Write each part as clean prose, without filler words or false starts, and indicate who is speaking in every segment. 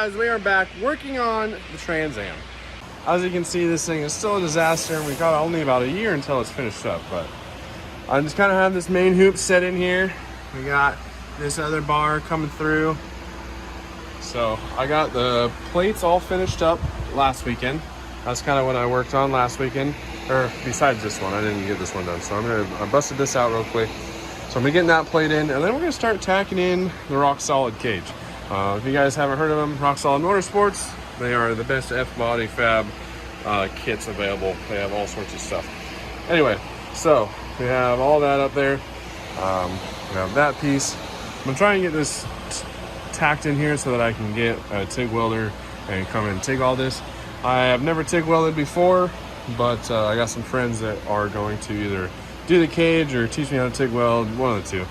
Speaker 1: guys, we are back working on the Trans Am. As you can see, this thing is still a disaster, and we've got only about a year until it's finished up, but I just kind of have this main hoop set in here. We got this other bar coming through. So I got the plates all finished up last weekend. That's kind of what I worked on last weekend, or besides this one, I didn't get this one done. So I busted this out real quick. So I'm gonna get that plate in, and then we're gonna start tacking in the Rock Solid cage. If you guys haven't heard of them, Rock Solid Motorsports, they are the best F-body fab kits available. They have all sorts of stuff. Anyway, so we have all that up there. We have that piece. I'm gonna try and get this tacked in here so that I can get a TIG welder and come and TIG all this. I have never TIG welded before, but I got some friends that are going to either do the cage or teach me how to TIG weld, one of the two.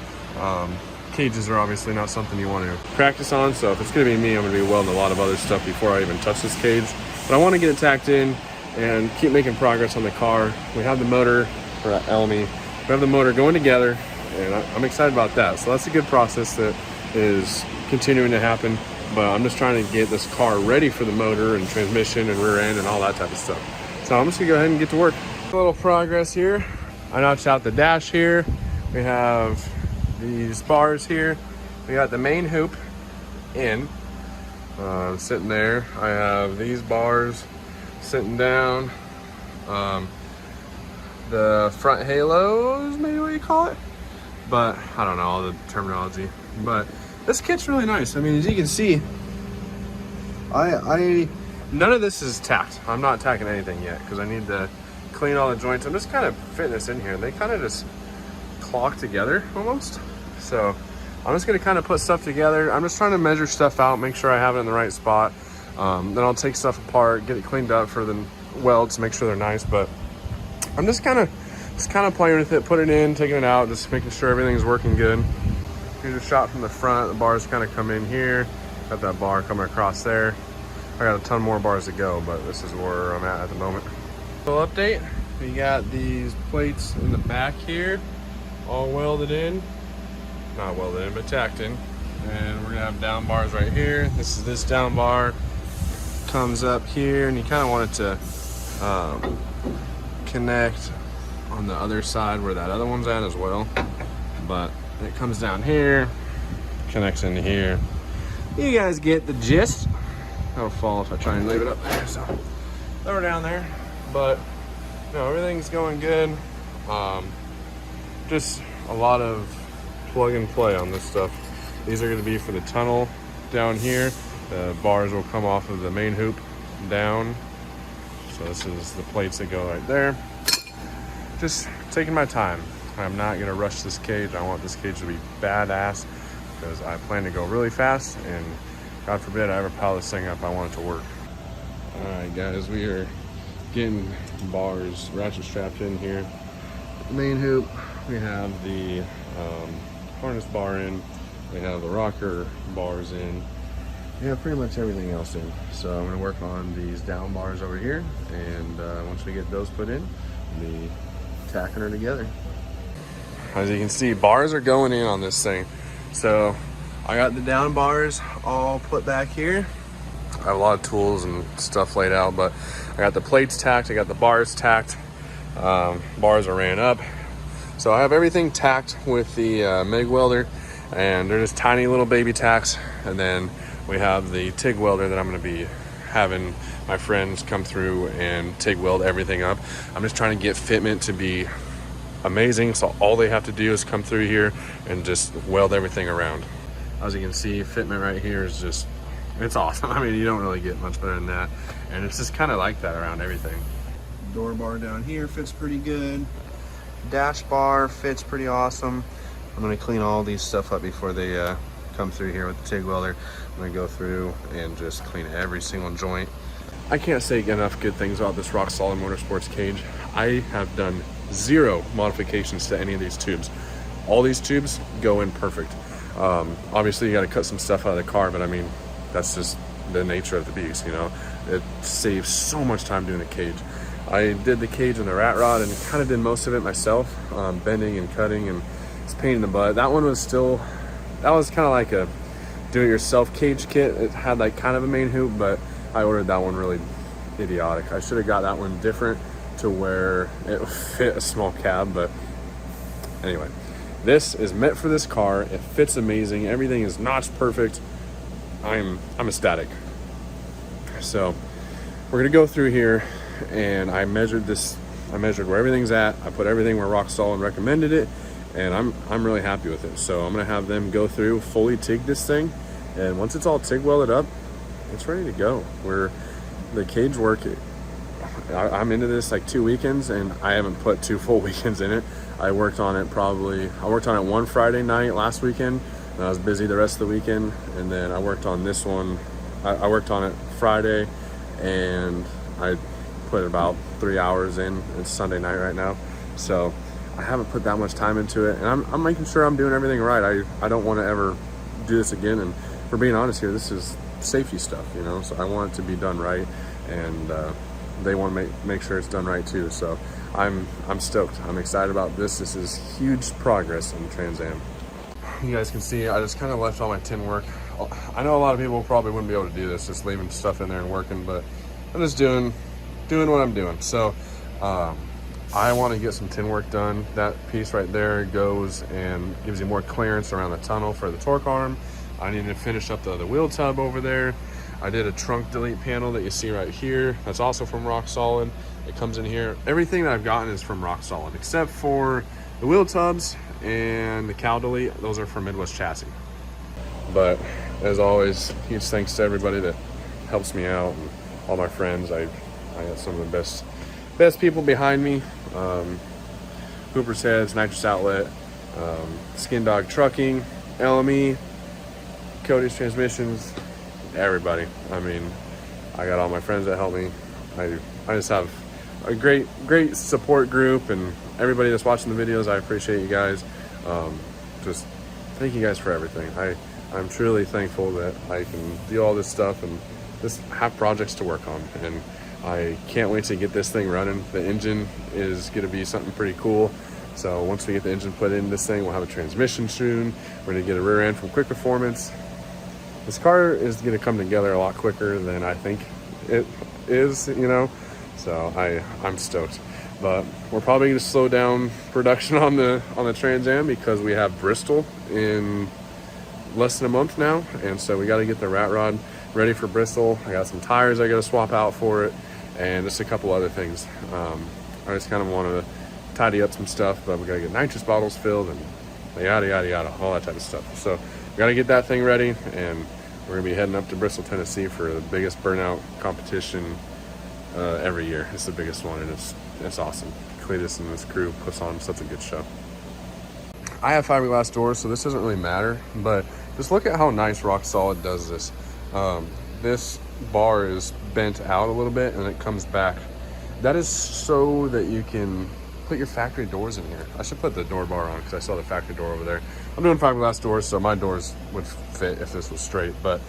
Speaker 1: Cages are obviously not something you want to practice on, so if it's going to be me, I'm going to be welding a lot of other stuff before I even touch this cage. But I want to get it tacked in and keep making progress on the car. We have the motor for Elmy. We have the motor going together, and I'm excited about that. So that's a good process that is continuing to happen. But I'm just trying to get this car ready for the motor and transmission and rear end and all that type of stuff. So I'm just going to go ahead and get to work. A little progress here. I notched out the dash here. We have these bars here. We got the main hoop in, sitting there. I have these bars sitting down. The front halos, maybe what you call it, but I don't know all the terminology. But this kit's really nice. I mean, as you can see, none of this is tacked. I'm not tacking anything yet because I need to clean all the joints. I'm just kind of fitting this in here. They kind of just clock together almost. So I'm just gonna kind of put stuff together. I'm just trying to measure stuff out, make sure I have it in the right spot. Then I'll take stuff apart, get it cleaned up for the welds, make sure they're nice. But I'm just kind of playing with it, putting it in, taking it out, just making sure everything's working good. Here's a shot from the front. The bars kind of come in here. Got that bar coming across there. I got a ton more bars to go, but this is where I'm at the moment. Little update. We got these plates in the back here, all welded in. Not welded in, but tacked in. And we're gonna have down bars right here. This down bar comes up here, and you kind of want it to connect on the other side where that other one's at as well. But it comes down here, connects into here. You guys get the gist. That'll fall if I try and leave it up there. So throw it down there. But no, everything's going good. Just a lot of plug and play on this stuff. These are going to be for the tunnel down here. The bars will come off of the main hoop down. So this is the plates that go right there. Just taking my time. I'm not going to rush this cage. I want this cage to be badass because I plan to go really fast, and God forbid I ever pile this thing up, I want it to work. All right guys, we are getting bars ratchet strapped in here. The main hoop, we have the harness bar in, we have the rocker bars in, we have pretty much everything else in. So I'm going to work on these down bars over here, and once we get those put in, we'll be tacking her together. As you can see, bars are going in on this thing. So I got the down bars all put back here. I have a lot of tools and stuff laid out, but I got the plates tacked, I got the bars tacked. Bars are ran up. So I have everything tacked with the MIG welder, and they're just tiny little baby tacks. And then we have the TIG welder that I'm gonna be having my friends come through and TIG weld everything up. I'm just trying to get fitment to be amazing, so all they have to do is come through here and just weld everything around. As you can see, fitment right here is just, it's awesome. I mean, you don't really get much better than that, and it's just kind of like that around everything. Door bar down here fits pretty good. Dash bar fits pretty awesome. I'm gonna clean all these stuff up before they come through here with the TIG welder. I'm gonna go through and just clean every single joint. I can't say enough good things about this Rock Solid Motorsports cage. I have done 0 modifications to any of these tubes. All these tubes go in perfect. Obviously you got to cut some stuff out of the car, but I mean, that's just the nature of the beast, you know. It saves so much time doing a cage. I did the cage and the rat rod and kind of did most of it myself, bending and cutting, and it's a pain in the butt. That one was still, that was kind of like a do-it-yourself cage kit. It had like kind of a main hoop, but I ordered that one really idiotic. I should have got that one different to where it fit a small cab, but anyway, this is meant for this car. It fits amazing. Everything is notched perfect. I'm ecstatic. So we're gonna go through here, and I measured where everything's at. I put everything where Rock Solid recommended it, and I'm really happy with it. So I'm gonna have them go through, fully TIG this thing, and once it's all TIG welded up, it's ready to go. The cage work, I'm into this like 2 weekends, and I haven't put 2 full weekends in it. I worked on it one Friday night last weekend, and I was busy the rest of the weekend. And then I worked on this one. I worked on it Friday, and I put about 3 hours in. It's Sunday night right now, so I haven't put that much time into it, and I'm making sure I'm doing everything right. I don't want to ever do this again, and for being honest here, this is safety stuff, you know, so I want it to be done right, and they want to make sure it's done right too. So I'm stoked. I'm excited about this. This is huge progress in Trans Am. You guys can see I just kind of left all my tin work. I know a lot of people probably wouldn't be able to do this, just leaving stuff in there and working, but I'm just doing what I'm doing. So I want to get some tin work done. That piece right there goes and gives you more clearance around the tunnel for the torque arm. I need to finish up the other wheel tub over there. I did a trunk delete panel that you see right here. That's also from Rock Solid. It comes in here. Everything that I've gotten is from Rock Solid, except for the wheel tubs and the cow delete. Those are from Midwest Chassis. But as always, huge thanks to everybody that helps me out, and all my friends. I got some of the best people behind me. Hooper's Heads, Nitrous Outlet, Skin Dog Trucking, LME, Cody's Transmissions, everybody. I mean, I got all my friends that help me. I just have a great support group, and everybody that's watching the videos, I appreciate you guys. Just thank you guys for everything. I'm truly thankful that I can do all this stuff and just have projects to work on, and I can't wait to get this thing running. The engine is going to be something pretty cool. So once we get the engine put in this thing, we'll have a transmission soon. We're going to get a rear end from Quick Performance. This car is going to come together a lot quicker than I think it is, you know. So I'm stoked. But we're probably going to slow down production on the Trans Am because we have Bristol in less than a month now, and so we got to get the rat rod ready for Bristol. I got some tires I got to swap out for it, and just a couple other things. I just kind of want to tidy up some stuff, but we got to get nitrous bottles filled and yada yada yada, all that type of stuff. So we got to get that thing ready, and we're gonna be heading up to Bristol, Tennessee for the biggest burnout competition every year. It's the biggest one, and it's awesome. Cletus and this crew puts on such a good show. I have fiberglass doors, so this doesn't really matter, but just look at how nice Rock Solid does this. This bar is bent out a little bit and it comes back. That is so that you can put your factory doors in here. I should put the door bar on because I saw the factory door over there. I'm doing fiberglass doors, so my doors would fit if this was straight, but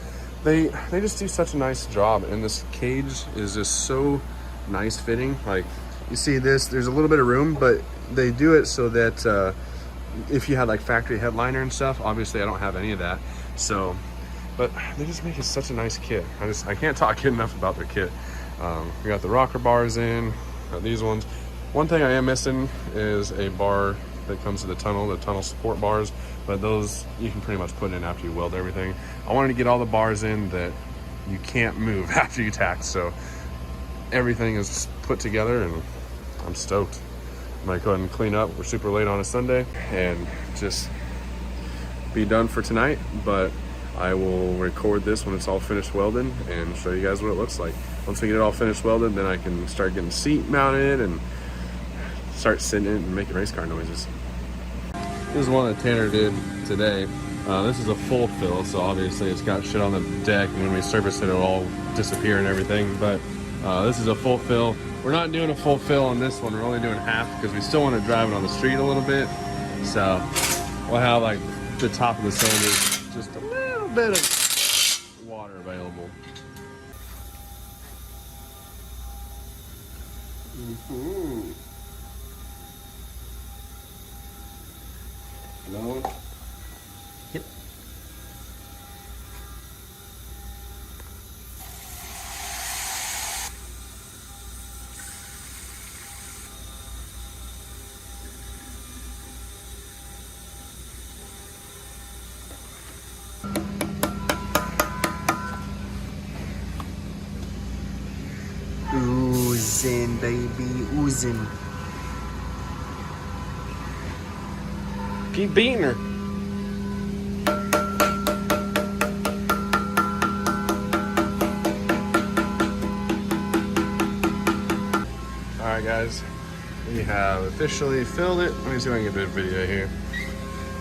Speaker 1: they just do such a nice job, and this cage is just so nice fitting. Like, you see this, there's a little bit of room, but they do it so that if you had like factory headliner and stuff, obviously I don't have any of that, so, but they just make it such a nice kit. I can't talk good enough about their kit. We got the rocker bars in, got these ones. One thing I am missing is a bar that comes to the tunnel support bars, but those you can pretty much put in after you weld everything. I wanted to get all the bars in that you can't move after you tack, so everything is put together, and I'm stoked. I might go ahead and clean up. We're super late on a Sunday, and just be done for tonight, but I will record this when it's all finished welding and show you guys what it looks like. Once we get it all finished welded, then I can start getting the seat mounted and start sitting in and making race car noises. This is one that Tanner did today. This is a full fill, so obviously it's got shit on the deck, and when we service it, it'll all disappear and everything, but this is a full fill. We're not doing a full fill on this one. We're only doing half because we still want to drive it on the street a little bit. So we'll have like the top of the cylinders, just a little bit of water available. No. Yep.
Speaker 2: Oozing, baby, oozing.
Speaker 1: Keep beating her. Alright guys, we have officially filled it. Let me see if I can get a video here.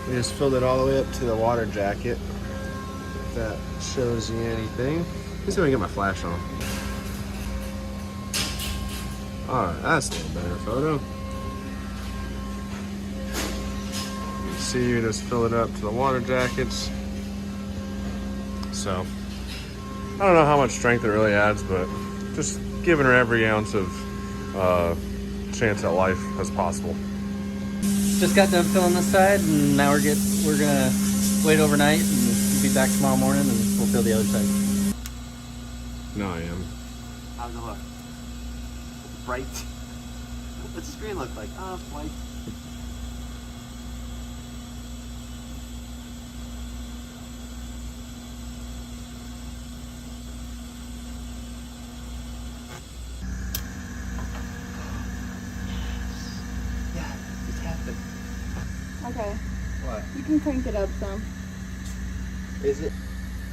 Speaker 1: We just filled it all the way up to the water jacket. If that shows you anything. Let me see if I can get my flash on. Alright, that's a little better photo. You can see you just fill it up to the water jackets. So, I don't know how much strength it really adds, but just giving her every ounce of chance at life as possible.
Speaker 3: Just got done filling this side, and now we're gonna wait overnight, and we'll be back tomorrow morning, and we'll fill the other side.
Speaker 1: No, I am.
Speaker 2: How's it look? Bright. What's the screen look like? Oh, white. Yeah, it's happened.
Speaker 4: Okay.
Speaker 2: What?
Speaker 4: You can crank it up some.
Speaker 2: Is it?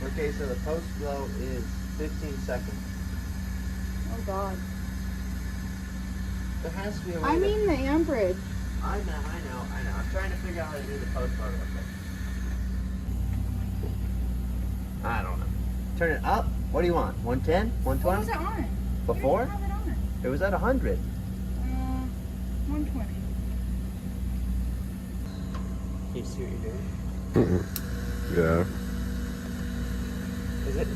Speaker 2: Okay, so the post glow is 15 seconds.
Speaker 4: Oh God.
Speaker 2: There has to be a way
Speaker 4: I mean the amperage.
Speaker 2: I know. I'm trying to figure out how to do the post glow real quick. I don't know. Turn it up. What do you want? 110?
Speaker 4: What
Speaker 2: 120?
Speaker 4: was it on?
Speaker 2: Before?
Speaker 4: You didn't have it on.
Speaker 2: It was at 100.
Speaker 4: 120.
Speaker 2: Can you see what you're doing?
Speaker 1: Yeah.
Speaker 2: Is it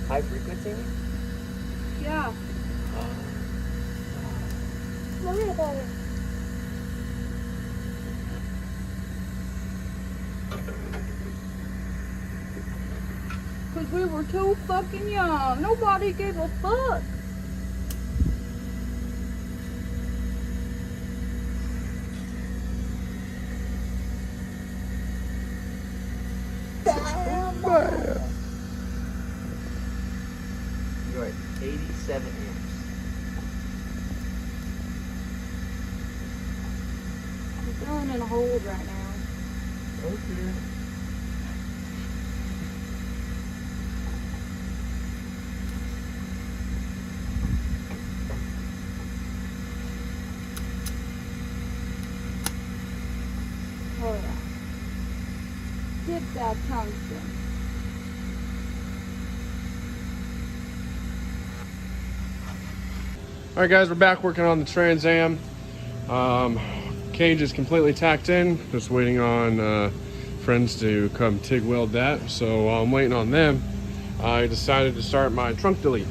Speaker 2: high frequency?
Speaker 4: Yeah. Look at that. Cause we were too fucking young. Nobody gave a fuck.
Speaker 2: You're at 87 amps.
Speaker 4: I'm feeling in a hold right now.
Speaker 2: Okay.
Speaker 4: Oh yeah. Dip that tungsten.
Speaker 1: Alright guys, we're back working on the Trans Am. Cage is completely tacked in, just waiting on friends to come TIG weld that. So while I'm waiting on them, I decided to start my trunk delete.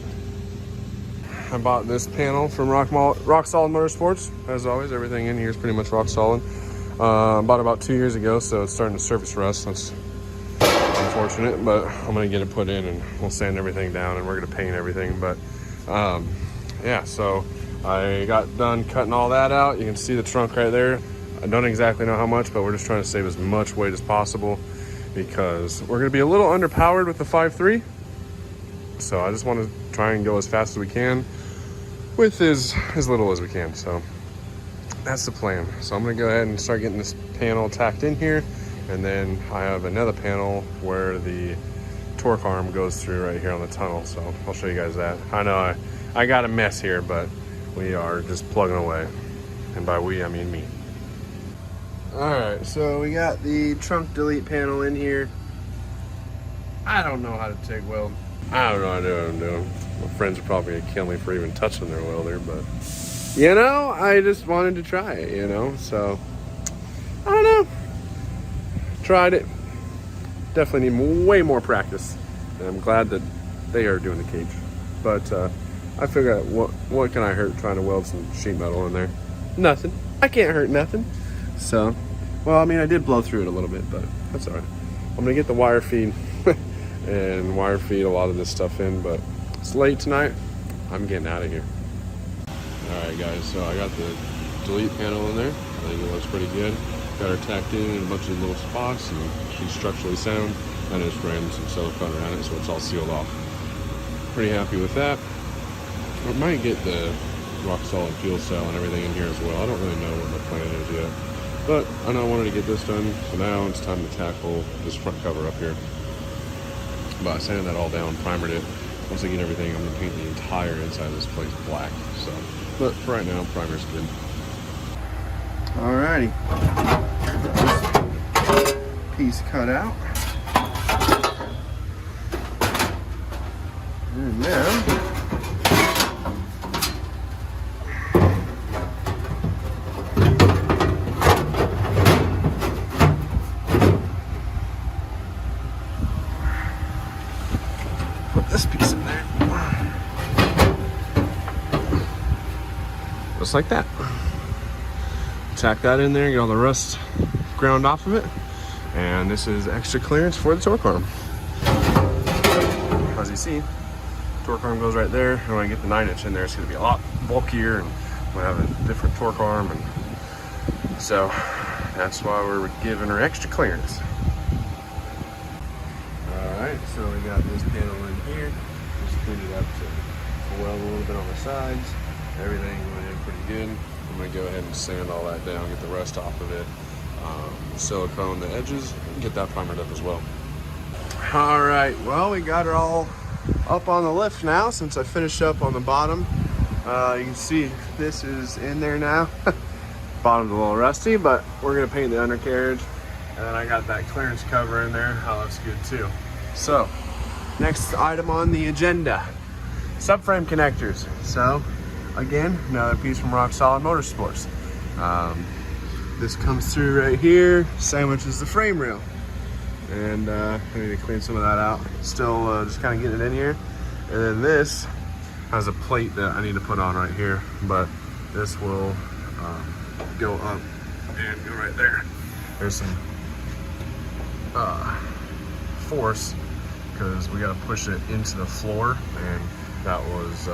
Speaker 1: I bought this panel from Rock Solid Motorsports. As always, everything in here is pretty much rock solid. Bought it about 2 years ago, so it's starting to surface rust. That's unfortunate, but I'm gonna get it put in and we'll sand everything down and we're gonna paint everything. But yeah, so I got done cutting all that out. You can see the trunk right there. I don't exactly know how much, but we're just trying to save as much weight as possible because we're gonna be a little underpowered with the 5.3. So I just want to try and go as fast as we can with as little as we can. So that's the plan. So I'm gonna go ahead and start getting this panel tacked in here. And then I have another panel where the torque arm goes through right here on the tunnel. So I'll show you guys that. I know I got a mess here, but we are just plugging away. And by we, I mean me. All right, so we got the trunk delete panel in here. I don't know how to TIG weld. I don't know what I'm doing. My friends are probably gonna kill me for even touching their welder, but you know, I just wanted to try it, you know, so I don't know. Tried it. Definitely need way more practice. And I'm glad that they are doing the cage. But I figured out what can I hurt trying to weld some sheet metal in there? Nothing. I can't hurt nothing. So, well, I mean, I did blow through it a little bit, but that's all right. I'm gonna get the wire feed and wire feed a lot of this stuff in, but it's late tonight. I'm getting out of here. All right, guys, so I got the delete panel in there. I think it looks pretty good. Got her tacked in a bunch of little spots, and she's structurally sound. I just ran some silicone around it, so it's all sealed off. Pretty happy with that. I might get the rock solid fuel cell and everything in here as well. I don't really know what my plan is yet, but I know I wanted to get this done, so now it's time to tackle this front cover up here. But I sanded that all down, primered it. Once I get everything, I'm gonna paint the entire inside of this place black. So, but for right now, primer's good. Alrighty, piece cut out, and then put this piece in there, just like that. Tack that in there, get all the rust ground off of it, and this is extra clearance for the torque arm. As you see, torque arm goes right there, and when I get the 9-inch in there, it's going to be a lot bulkier, and we'll have a different torque arm, and so that's why we're giving her extra clearance. Alright, so we got this panel in here, just cleaned it up to weld a little bit on the sides. Everything went in pretty good. I'm going to go ahead and sand all that down, get the rust off of it, silicone the edges, and get that primered up as well. All right, well, we got her all up on the lift now since I finished up on the bottom. You can see this is in there now. Bottom's a little rusty, but we're going to paint the undercarriage. And then I got that clearance cover in there. That looks good too. So, next item on the agenda, subframe connectors. So, again, another piece from Rock Solid Motorsports. This comes through right here, sandwiches the frame rail. And I need to clean some of that out. Still just kind of getting it in here. And then this has a plate that I need to put on right here, but this will go up and go right there. There's some force because we got to push it into the floor, and that was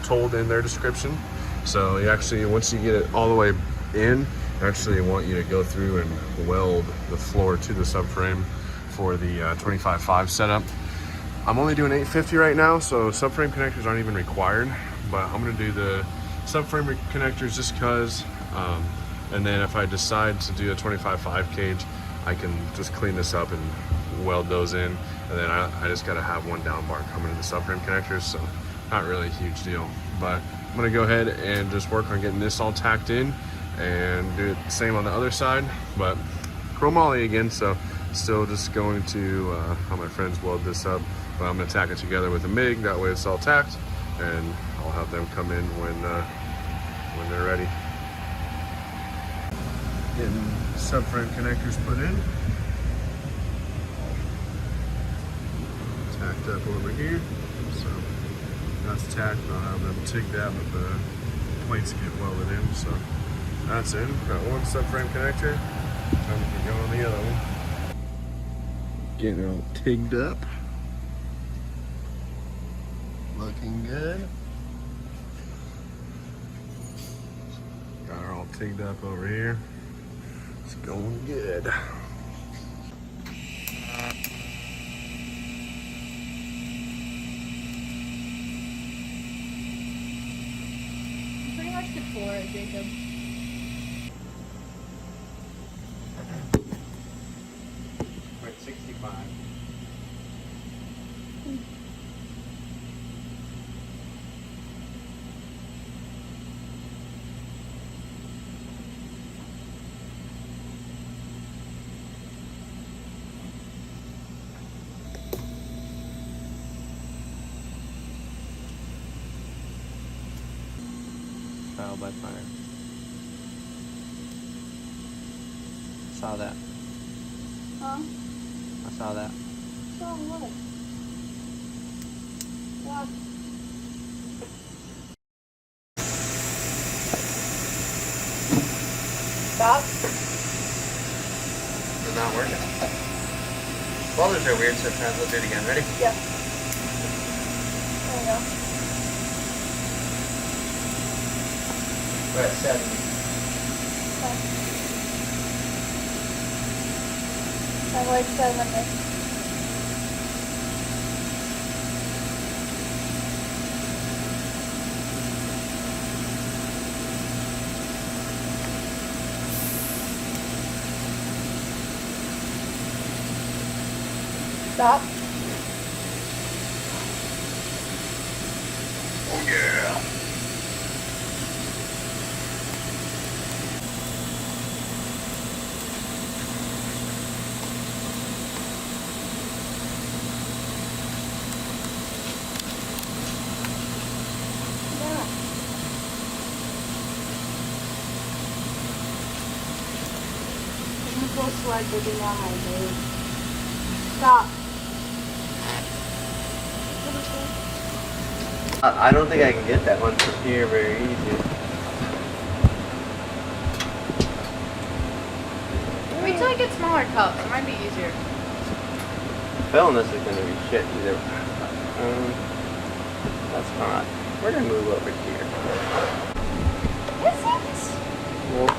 Speaker 1: told in their description. So you actually, once you get it all the way in, I actually want you to go through and weld the floor to the subframe for the 25.5 setup. I'm only doing 850 right now, so subframe connectors aren't even required, but I'm gonna do the subframe connectors just because, and then if I decide to do a 25.5 cage, I can just clean this up and weld those in, and then I just gotta have one down bar coming to the subframe connectors, so not really a huge deal. But I'm gonna go ahead and just work on getting this all tacked in and do it the same on the other side, but chromoly again, so still just going to have my friends weld this up, but I'm gonna tack it together with a MIG, that way it's all tacked, and I'll have them come in when they're ready. Getting subframe connectors put in. Tacked up over here, so that's tacked, and I'll have them TIG that with the plates get welded in, so that's in. Got one subframe connector, time to get going on the other one. Getting it all tigged up. Looking good. Got her all tigged up over here. It's going good.
Speaker 4: You pretty much could floor it, Jacob.
Speaker 2: We're at 65.
Speaker 3: Trial by fire. Saw that.
Speaker 4: Huh?
Speaker 3: I saw that.
Speaker 4: So what? What? Stop.
Speaker 3: It's not working. Welders are weird sometimes. We'll do it again. Ready?
Speaker 4: Yeah. There we go.
Speaker 3: We're at 70.
Speaker 4: Okay. I like 70. Stop. Go slide digging down my dude. Stop.
Speaker 2: I don't think I can get that one from here very easy.
Speaker 4: Wait till I get smaller cups. It might be easier.
Speaker 2: Filling this is gonna be shit either. That's not. We're gonna move over here.
Speaker 4: Is it?
Speaker 2: Well,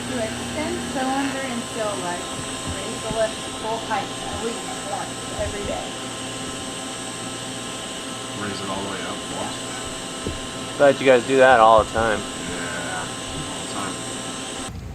Speaker 4: To extend cylinder until like raise the lift to full height at least once every day.
Speaker 1: Raise it all the way up once.
Speaker 2: bet you guys do that all the time.
Speaker 1: Yeah, all the time.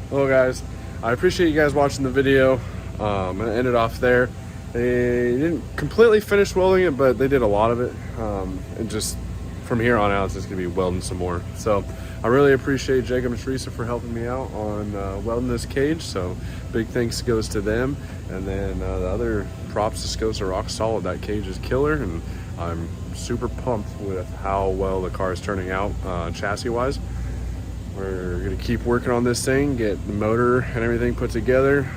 Speaker 1: Well, guys, I appreciate you guys watching the video. I'm gonna end it off there. They didn't completely finish welding it, but they did a lot of it. And just from here on out, it's just gonna be welding some more. So I really appreciate Jacob and Teresa for helping me out on welding this cage. So big thanks goes to them. And then the other props just goes to Rock Solid. That cage is killer, and I'm super pumped with how well the car is turning out chassis wise. We're gonna keep working on this thing, get the motor and everything put together.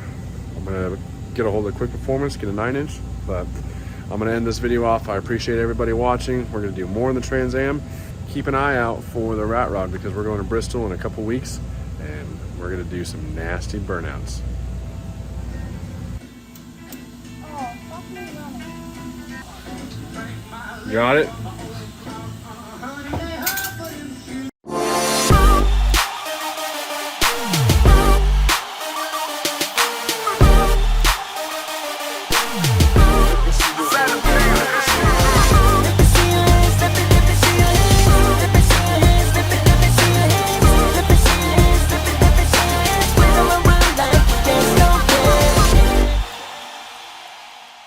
Speaker 1: I'm gonna get a hold of Quick Performance, get a 9-inch, but I'm gonna end this video off. I appreciate everybody watching. We're gonna do more in the Trans Am. Keep an eye out for the Rat Rod because we're going to Bristol in a couple weeks and we're gonna do some nasty burnouts.
Speaker 4: Oh, fuck me,
Speaker 1: Got it?